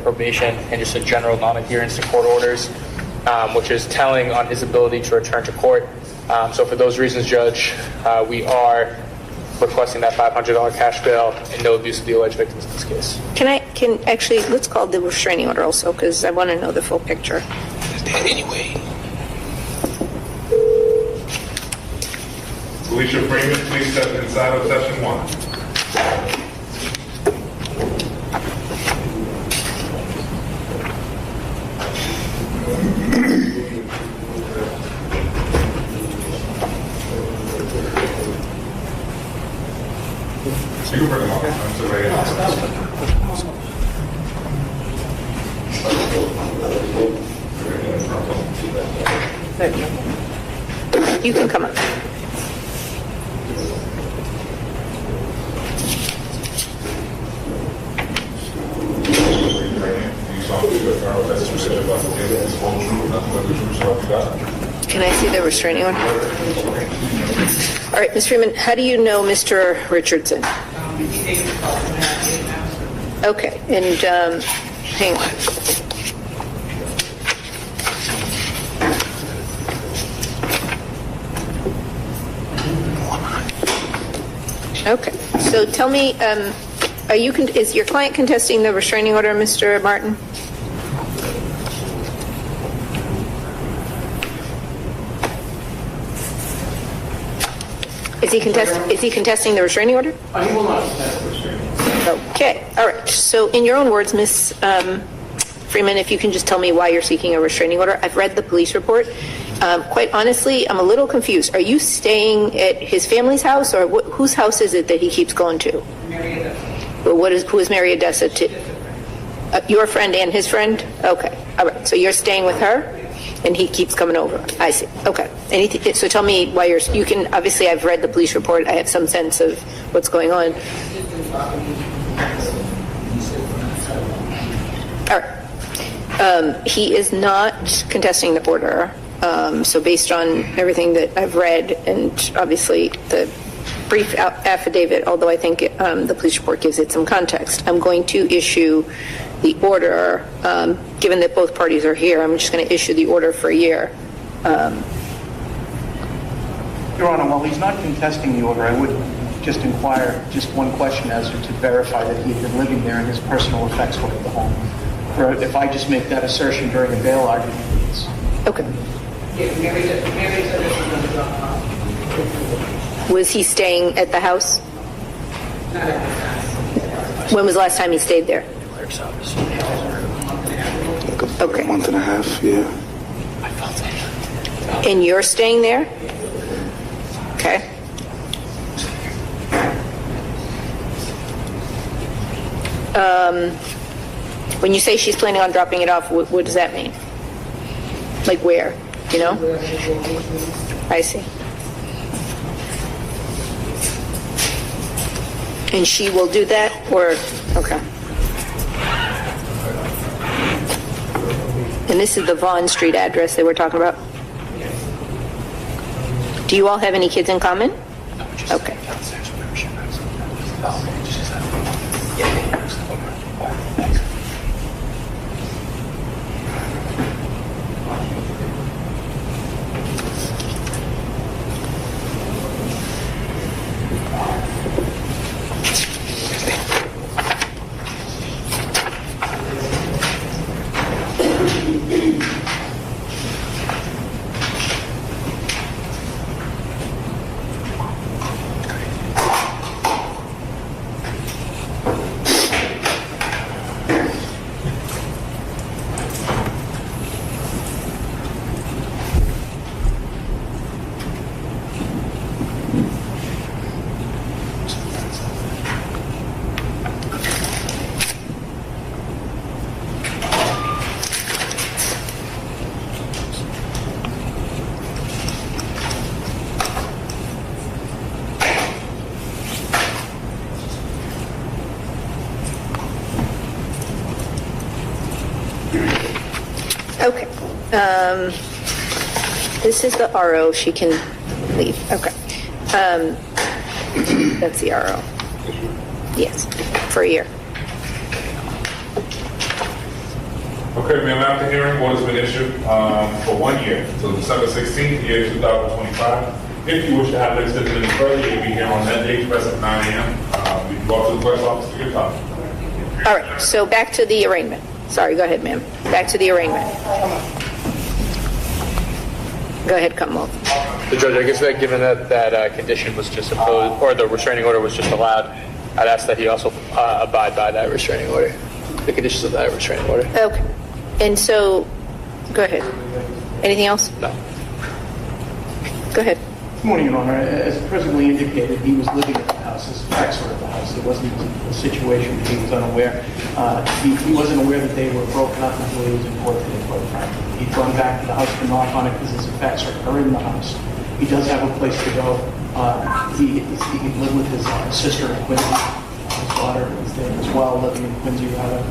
probation and just a general non-adherence to court orders, which is telling on his ability to return to court. So for those reasons, Judge, we are requesting that $500 cash bail and no abuse of the alleged victims in this case. Actually, let's call the restraining order also, because I want to know the full picture. Anyway. Alicia Freeman, please step inside of session 1. You can bring them up. I'm surveying. You can come up. Can I see the restraining order? All right, Ms. Freeman, how do you know Mr. Richardson? Okay, and hang on. Okay, so tell me, is your client contesting the restraining order, Mr. Martin? Is he contesting the restraining order? He will not contest the restraining order. Okay, all right. So in your own words, Ms. Freeman, if you can just tell me why you're seeking a restraining order. I've read the police report. Quite honestly, I'm a little confused. Are you staying at his family's house, or whose house is it that he keeps going to? Mary Odessa. Well, who is Mary Odessa to? Your friend and his friend? Okay, all right. So you're staying with her, and he keeps coming over. I see. Okay. Anything? So tell me why you can. Obviously, I've read the police report. I have some sense of what's going on. All right. He is not contesting the order. So based on everything that I've read, and obviously the brief affidavit, although I think the police report gives it some context, I'm going to issue the order. Given that both parties are here, I'm just going to issue the order for a year. Your Honor, while he's not contesting the order, I would just inquire just one question as to verify that he had been living there and his personal effects were at the home. Or if I just make that assertion during a bail argument, it's... Okay. Mary Odessa. Was he staying at the house? Not at his house. When was the last time he stayed there? Okay. A month and a half, yeah. And you're staying there? Okay. When you say she's planning on dropping it off, what does that mean? Like where? You know? I see. And she will do that, or okay. And this is the Vaughn Street address that we're talking about? Do you all have any kids in common? Okay. Okay. This is the RO. She can leave. Okay. That's the RO. Yes, for a year. Okay, ma'am, after hearing, order's been issued for 1 year, until December 16th, year 2025. If you wish to have it extended any further, you'll be here on that date, press at 9 a.m. You can go up to the clerk's office to get a copy. All right, so back to the arraignment. Sorry, go ahead, ma'am. Back to the arraignment. Go ahead, Commonwealth. The judge, I guess that given that condition was just opposed, or the restraining order was just allowed, I'd ask that he also abide by that restraining order, the conditions of that restraining order. Okay. And so, go ahead. Anything else? No. Good Go ahead. morning, Your Honor. As presently indicated, he was living at the house. His facts were at the house. It wasn't a situation that he was unaware. He wasn't aware that they were broken up until he was in court today, quite frankly. He'd gone back to the house to knock on it because his effects are in the house. He does have a place to go. He lived with his sister in Quincy. His daughter is there as well, living in Quincy, rather.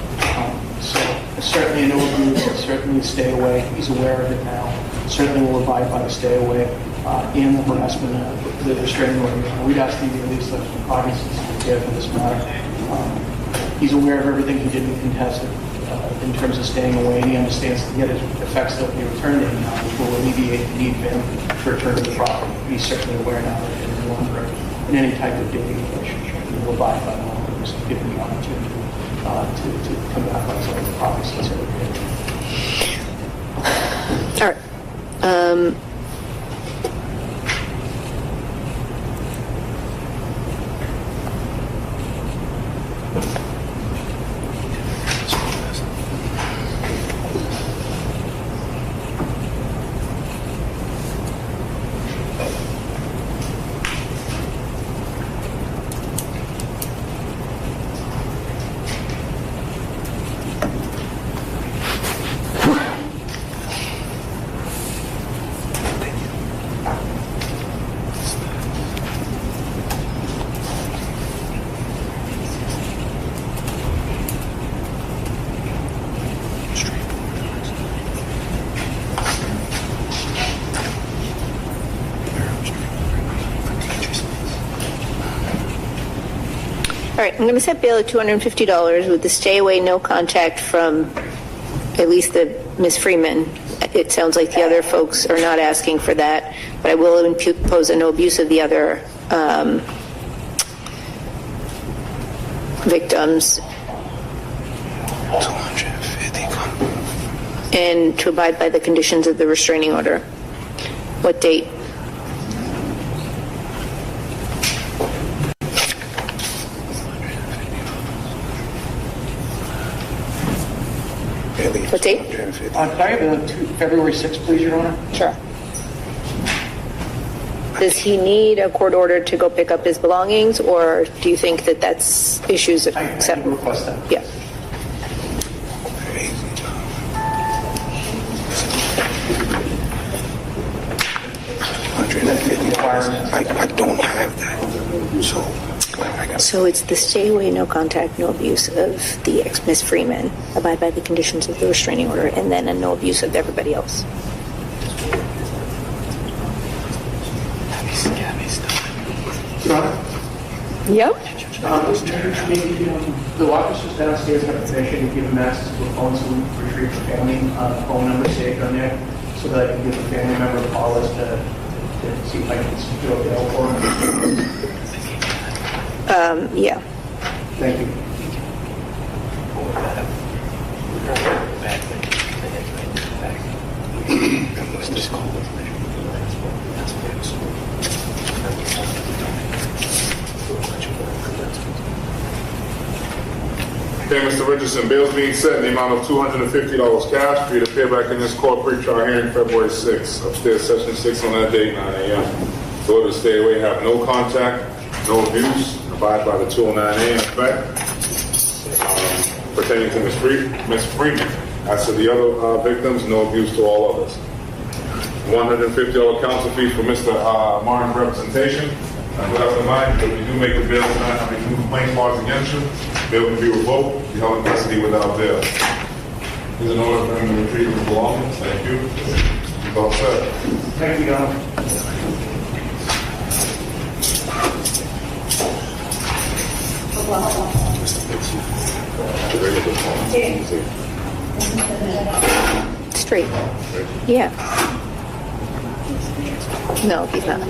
So certainly no abuse, certainly stay away. He's aware of it now. Certainly will abide by the stay away and the harassment, the restraining order. We'd ask him to release those cognizance and care for this matter. He's aware of everything he didn't contest in terms of staying away, and he understands to get his effects that he returned in now, which will alleviate the need for him to return to the property. He's certainly aware now that he's no longer in any type of dating relationship. He will abide by the laws, given the opportunity to come back on some of the property since All right. All right, I'm going to set bail at $250 with the stay away, no contact from at least the Ms. Freeman. It sounds like the other folks are not asking for that, but I will impose a no abuse of the other victims. 250. And to abide by the conditions of the restraining order. What date? What date? Can I have February 6th, please, Your Honor? Sure. Does he need a court order to go pick up his belongings, or do you think that that's issues I can acceptable? request that. Yeah. I don't have that. So I got So it's the stay away, no contact, no abuse of the ex-Miss Freeman, abide by the conditions of the restraining order, and then a no abuse of everybody else. Your Honor? Yep. The officers downstairs have permission to give him access to a phone so we can retrieve the family phone number saved on there, so that I can give a family member a call as to see if I can secure bail for him. Yeah. Thank you. Okay, Mr. Richardson, bail's being set in the amount of $250 cash for you to pay back in this court pre-trial hearing February 6th, upstairs session 6 on that date, 9 a.m. The order to stay away, have no contact, no abuse, abide by the 209A in effect, pertaining to Ms. Freeman. As to the other victims, no abuse to all others. $150 counsel fee for Mr. Martin's representation. And with that in mind, if you do make the bail tonight, having two complaints lodged against you, bail can be revoked, be held in custody without bail. There's an order for him to retrieve his belongings. Thank you. You're all set. Thank you, Your Honor. Straight. Yeah. No, he's not.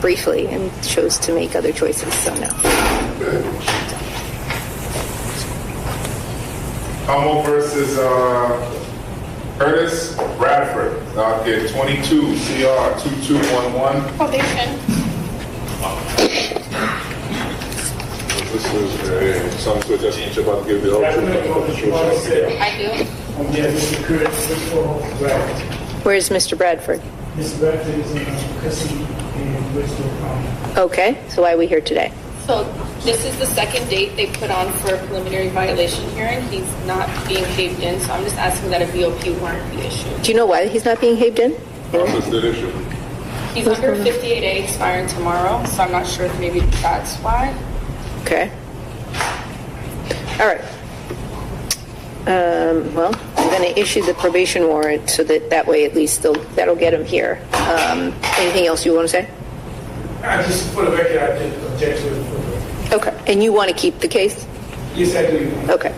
Briefly, and chose to make other choices, so no. Hummel versus Curtis Bradford, docket 22 CR 2211. Probation. This is some suggestion you're about to give the oath to. I do. Yeah, Mr. Curtis, Bradford. Where's Mr. Bradford? Mr. Bradford is in custody in Bristol County. Okay, so why are we here today? So this is the second date they put on for a preliminary violation hearing. He's not being caved in, so I'm just asking that a VOP warrant be issued. Do you know why he's not being caved in? What's the issue? He's under 58A expiring tomorrow, so I'm not sure if maybe that's why. Okay. All right. Well, I'm going to issue the probation warrant so that way at least that'll get him here. Anything else you want to say? I just, for the record, I did object to it. Okay. And you want to keep the case? Yes, I do. Okay.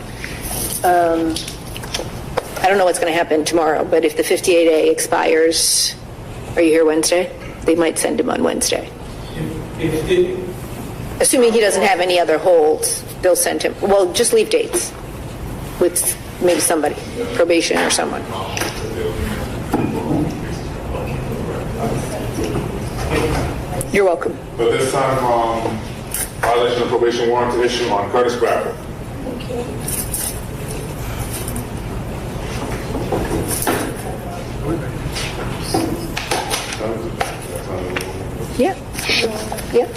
I don't know what's going to happen tomorrow, but if the 58A expires, are you here Wednesday? They might send him on Wednesday. If it, Assuming he doesn't have any other holds, they'll send him. Well, just leave dates with maybe somebody, probation or someone. You're welcome. But this time, violation of probation warrant to issue on Curtis Bradford. Yeah. Yeah.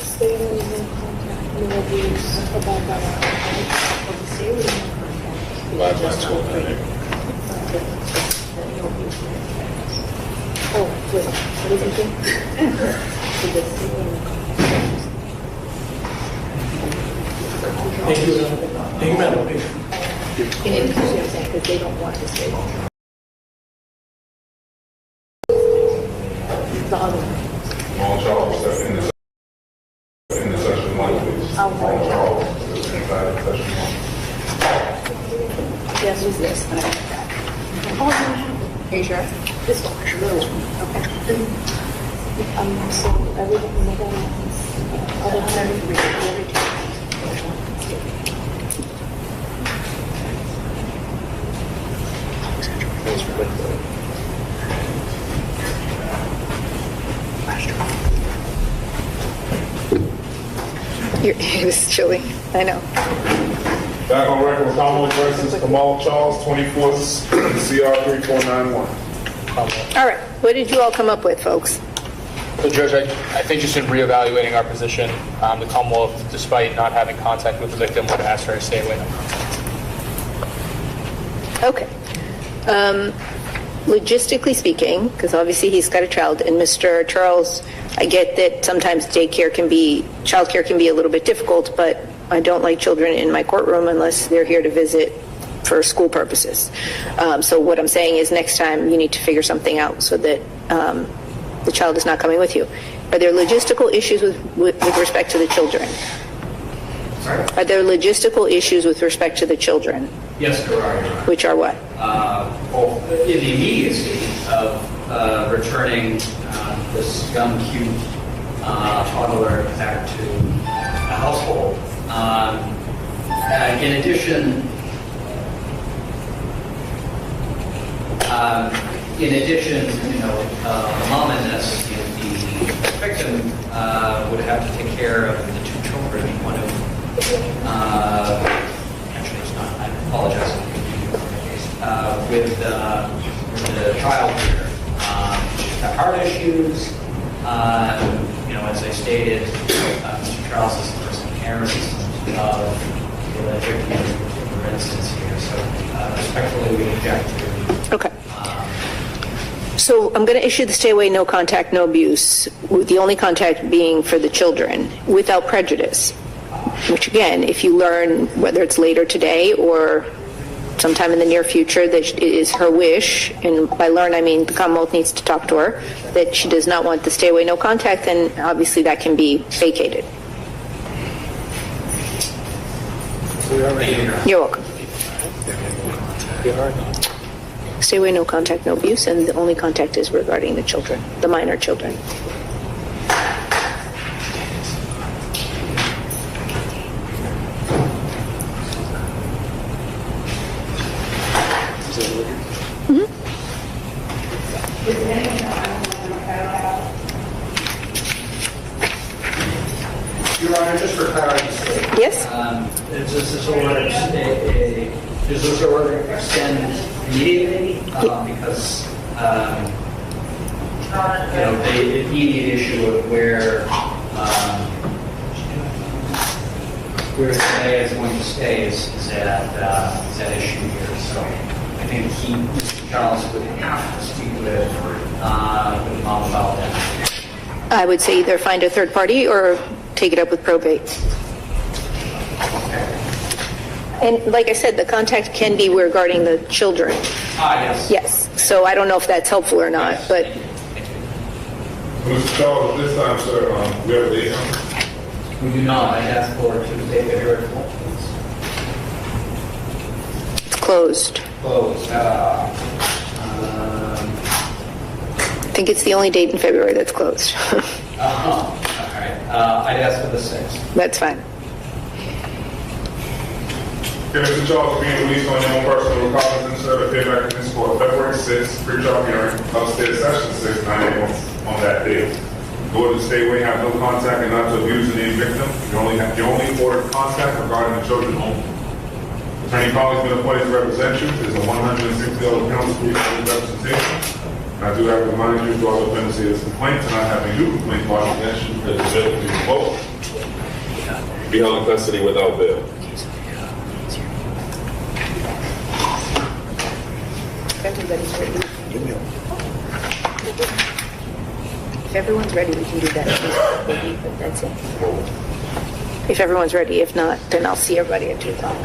thank you, madam. Because they don't want to stay. The other one. All Charles, step in the session one, please. All Charles, inside the session one. Yes, who's this? Are you sure? This one. Okay. So everything they got other than every It was chilly. I know. Back on record with Commonwealth versus Kamal Charles, 24th CR 3491. All right. What did you all come up with, folks? So, Judge, I think just in reevaluating our position, the Commonwealth, despite not having contact with the victim, would ask her to stay away. Okay. Logistically speaking, because obviously he's got a child, and Mr. Charles, I get that sometimes childcare can be a little bit difficult, but I don't like children in my courtroom unless they're here to visit for school purposes. So what I'm saying is next time you need to figure something out so that the child is not coming with you. Are there logistical issues with respect to the children? Sorry? Are there logistical issues with respect to the children? Yes, there are, Your Honor. Which are what? In the immediacy of returning this young, cute toddler back to the household. In addition, the mom in this, the victim would have to take care of the two children. One of actually, it's not. I apologize. With the child here, she's got heart issues. As I stated, Mr. Charles is the person parent of the victim, for instance here. So respectfully, we object to. Okay. So I'm going to issue the stay away, no contact, no abuse, with the only contact being for the children, without prejudice. Which again, if you learn, whether it's later today or sometime in the near future, that it is her wish, and by learn I mean the Commonwealth needs to talk to her, that she does not want the stay away, no contact, then obviously that can be vacated. You're welcome. Stay away, no contact, no abuse, and the only contact is regarding the children, the minor children. Your Honor, just for clarity's sake. Yes? Does this order extend immediately? Because, the immediate issue of where today is going to stay is that issue here. So I think Mr. Charles would have to speak with Mom about that. I would say either find a third party or take it up with probate. And like I said, the contact can be regarding the children. Yes. Yes. So I don't know if that's helpful or not, but Mr. Charles, this time, sir, we have a date. We do not. I asked for Tuesday, February 4th. it's closed. Closed. I think it's the only date in February that's closed. All right. I'd ask for the 6th. That's fine. Okay, Mr. Charles, being released on your own personal recognizance, sir, appear back in this court February 6th, pre-trial hearing, upstairs session 6, 9 a.m. on that day. Order to stay away, have no contact, and not to abuse the named victim. You only order contact regarding the children only. Attorney Collins been appointed to represent you. There's a $160 penalty fee for this representation. And I do have to remind you, throughout the pendency of this complaint, tonight having new complaint filed against you, that the bill will be revoked. Be held in custody without bail. Everybody's ready. If everyone's ready, we can do that. But that's it. If everyone's ready. If not, then I'll see everybody at 2 o'clock.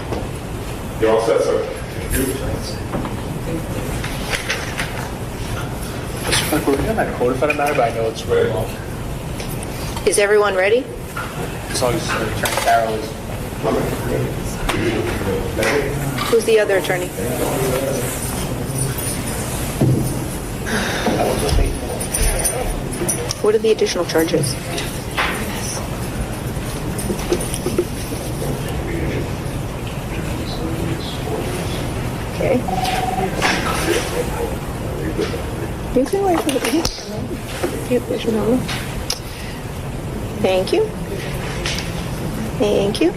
You're all set, sir. Thank you. We're going to codify the matter, but I know it's very long. Is everyone ready? As long as Attorney Carroll is. Who's the other attorney? What are the additional charges? Okay. You can wait for the Thank you. Thank you.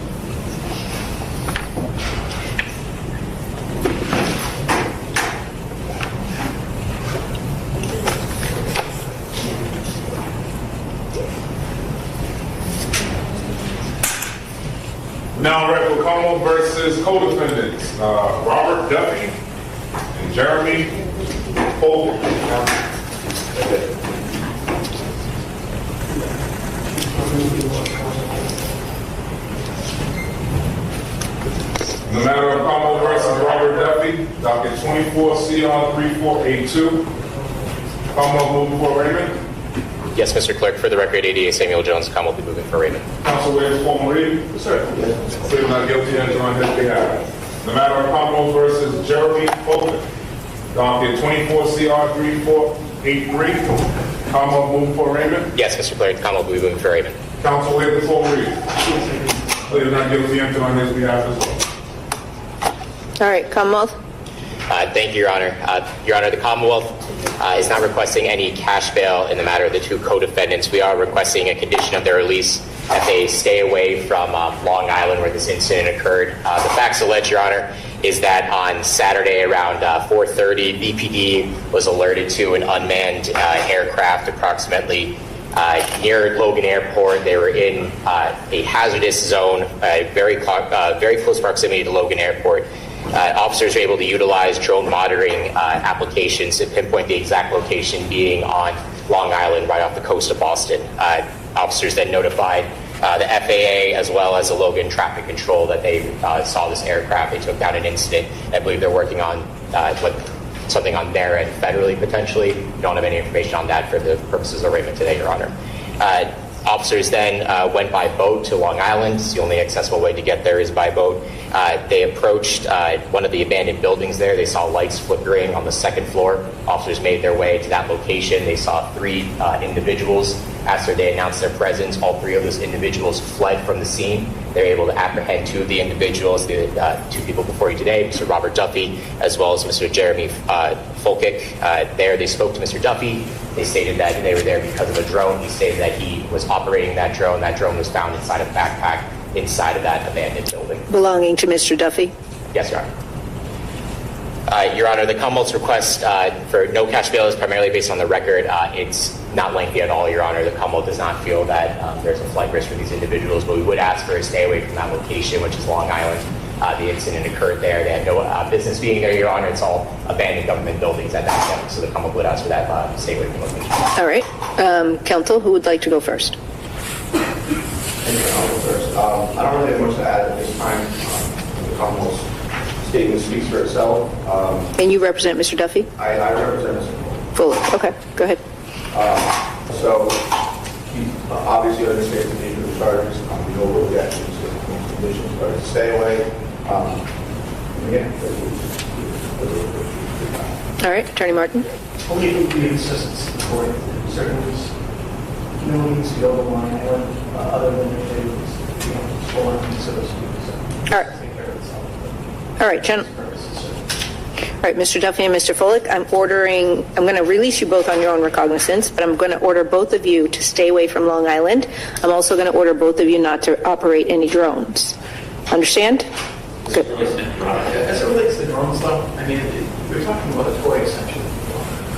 Now, Red Como versus co-defendants, Robert Duffy and Jeremy Folcik. In the matter of Como versus Robert Duffy, docket 24-CR-3482. Como moving for arraignment. Yes, Mr. Clerk, for the record, ADA Samuel Jones, will be moving for arraignment. Counsel waives formal reading. Yes, sir. Plead not guilty and on his behalf. The matter of Como versus Jeremy Folcik, docket 24-CR-3483. Como moving for arraignment. Yes, Mr. Clerk, will be moving for arraignment. Counsel waives the formal reading. Plead not guilty and on his behalf as well. All right, Commonwealth. Thank you, Your Honor. Your Honor, the Commonwealth is not requesting any cash bail in the matter of the two co-defendants. We are requesting a condition of their release that they stay away from Long Island where this incident occurred. The facts alleged, Your Honor, is that on Saturday around 4:30, BPD was alerted to an unmanned aircraft approximately near Logan Airport. They were in a hazardous zone, very close proximity to Logan Airport. Officers were able to utilize drone monitoring applications to pinpoint the exact location being on Long Island right off the coast of Boston. Officers then notified the FAA as well as the Logan Traffic Control that they saw this aircraft. They took down an incident. I believe they're working on something on their end federally potentially. We don't have any information on that for the purposes of arraignment today, Your Honor. Officers then went by boat to Long Island. It's the only accessible way to get there is by boat. They approached one of the abandoned buildings there. They saw lights flickering on the second floor. Officers made their way to that location. They saw 3 individuals. After they announced their presence, all 3 of those individuals fled from the scene. They were able to apprehend 2 of the individuals, the 2 people before you today, Mr. Robert Duffy, as well as Mr. Jeremy Folcik. There, they spoke to Mr. Duffy. They stated that they were there because of a drone. He stated that he was operating that drone. That drone was found inside a backpack inside of that abandoned building. Belonging to Mr. Duffy? Yes, Your Honor. Your Honor, the Commonwealth's request for no cash bail is primarily based on the record. It's not lengthy at all, Your Honor. The Commonwealth does not feel that there's a flight risk for these individuals, but we would ask for a stay away from that location, which is Long Island. The incident occurred there. They had no business being there, Your Honor. It's all abandoned government buildings at that point, so the Commonwealth would ask for that stay away from the location. All right. Counsel, who would like to go first? Thank you, Counsel, first. I don't really have much to add at this time. The Commonwealth's statement speaks for itself. And you represent Mr. Duffy? I represent Mr. Fully. Okay, go ahead. So he obviously understands the nature of the charges. We know what the actions and conditions are to stay away. Again, All right, Attorney Martin. Only if the assistance to the court, certainly no means to go to Long Island other than if they was, stolen from so to speak. So All right. take care of itself. All right, gentlemen. Purposes, so. All right, Mr. Duffy and Mr. Folcik, I'm going to release you both on your own recognizance, but I'm going to order both of you to stay away from Long Island. I'm also going to order both of you not to operate any drones. Understand? Good. As it relates to drones, though, I mean, we're talking about a toy, essentially.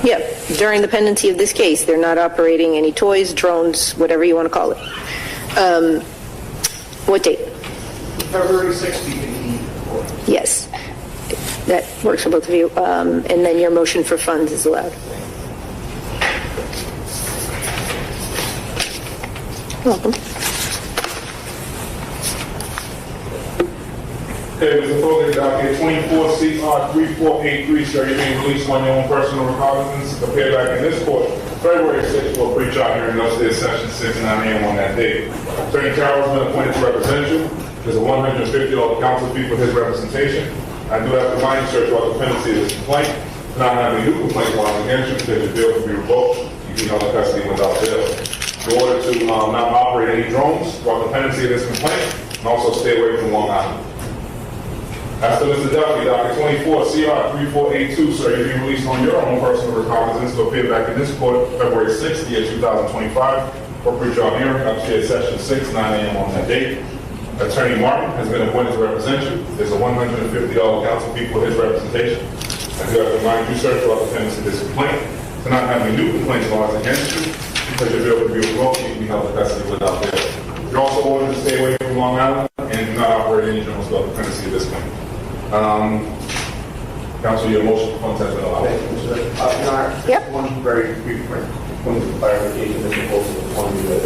Yeah, during the pendency of this case, they're not operating any toys, drones, whatever you want to call it. What date? February 16th, 18th. Yes. That works for both of you. And then your motion for funds is allowed. Welcome. Okay, Mr. Folcik, docket 24 CR 3483, sir, you're being released on your own personal recognizance. Appear back in this court February 6th for a pre-trial hearing upstairs session 6 and 9 a.m. on that date. Attorney Carroll has been appointed to represent you. There's a $150 counsel fee for his representation. I do have to remind you, sir, throughout the pendency of this complaint, not having a new complaint filed against you because your bail can be revoked. You can be held in custody without bail. In order to not operate any drones throughout the pendency of this complaint, and also stay away from Long Island. After Mr. Duffy, docket 24 CR 3482, sir, you'll be released on your own personal recognizance to appear back in this court February 6th, year 2025, for pre-trial hearing, upstairs session 6, 9 a.m. on that date. Attorney Martin has been appointed to represent you. There's a $150 counsel fee for his representation. I do have to remind you, sir, throughout the pendency of this complaint, to not have any new complaints lodged against you, because your bill can be revoked, you can be held in custody without bail. You're also ordered to stay away from Long Island and do not operate any drones throughout the pendency of this complaint. Counsel, your motion for funds has been allowed. Your Honor, Yep. one very brief point of clarification. Mr. Folcik wanted me to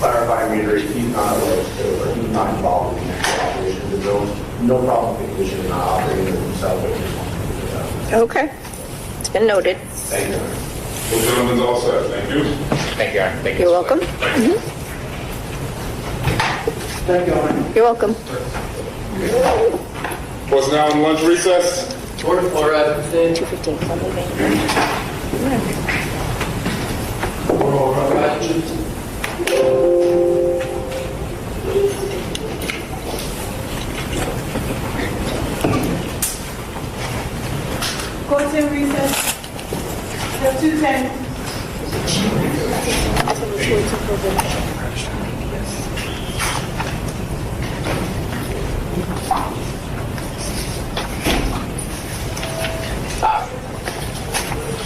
clarify and reiterate, he's not alleged to, or he's not involved in the actual operation of the drones. No problem with the condition of not operating them himself, but he just wants to do that. Okay. It's been noted. Thank you. Those gentlemen all set. Thank you. Thank you, Your Honor. Thank you. You're welcome. Thank you, Your Honor. You're welcome. Court's now in lunch recess. 2:15. Court's in recess. Till 2:10.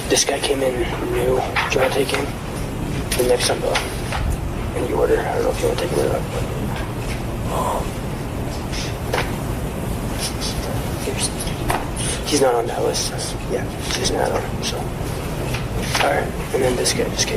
This guy came in new. Do you want to take him? The next time, in the order. I don't know if you want to take him or not. He's not on that list. Yeah, he's not on. So, all right. And then this guy just came.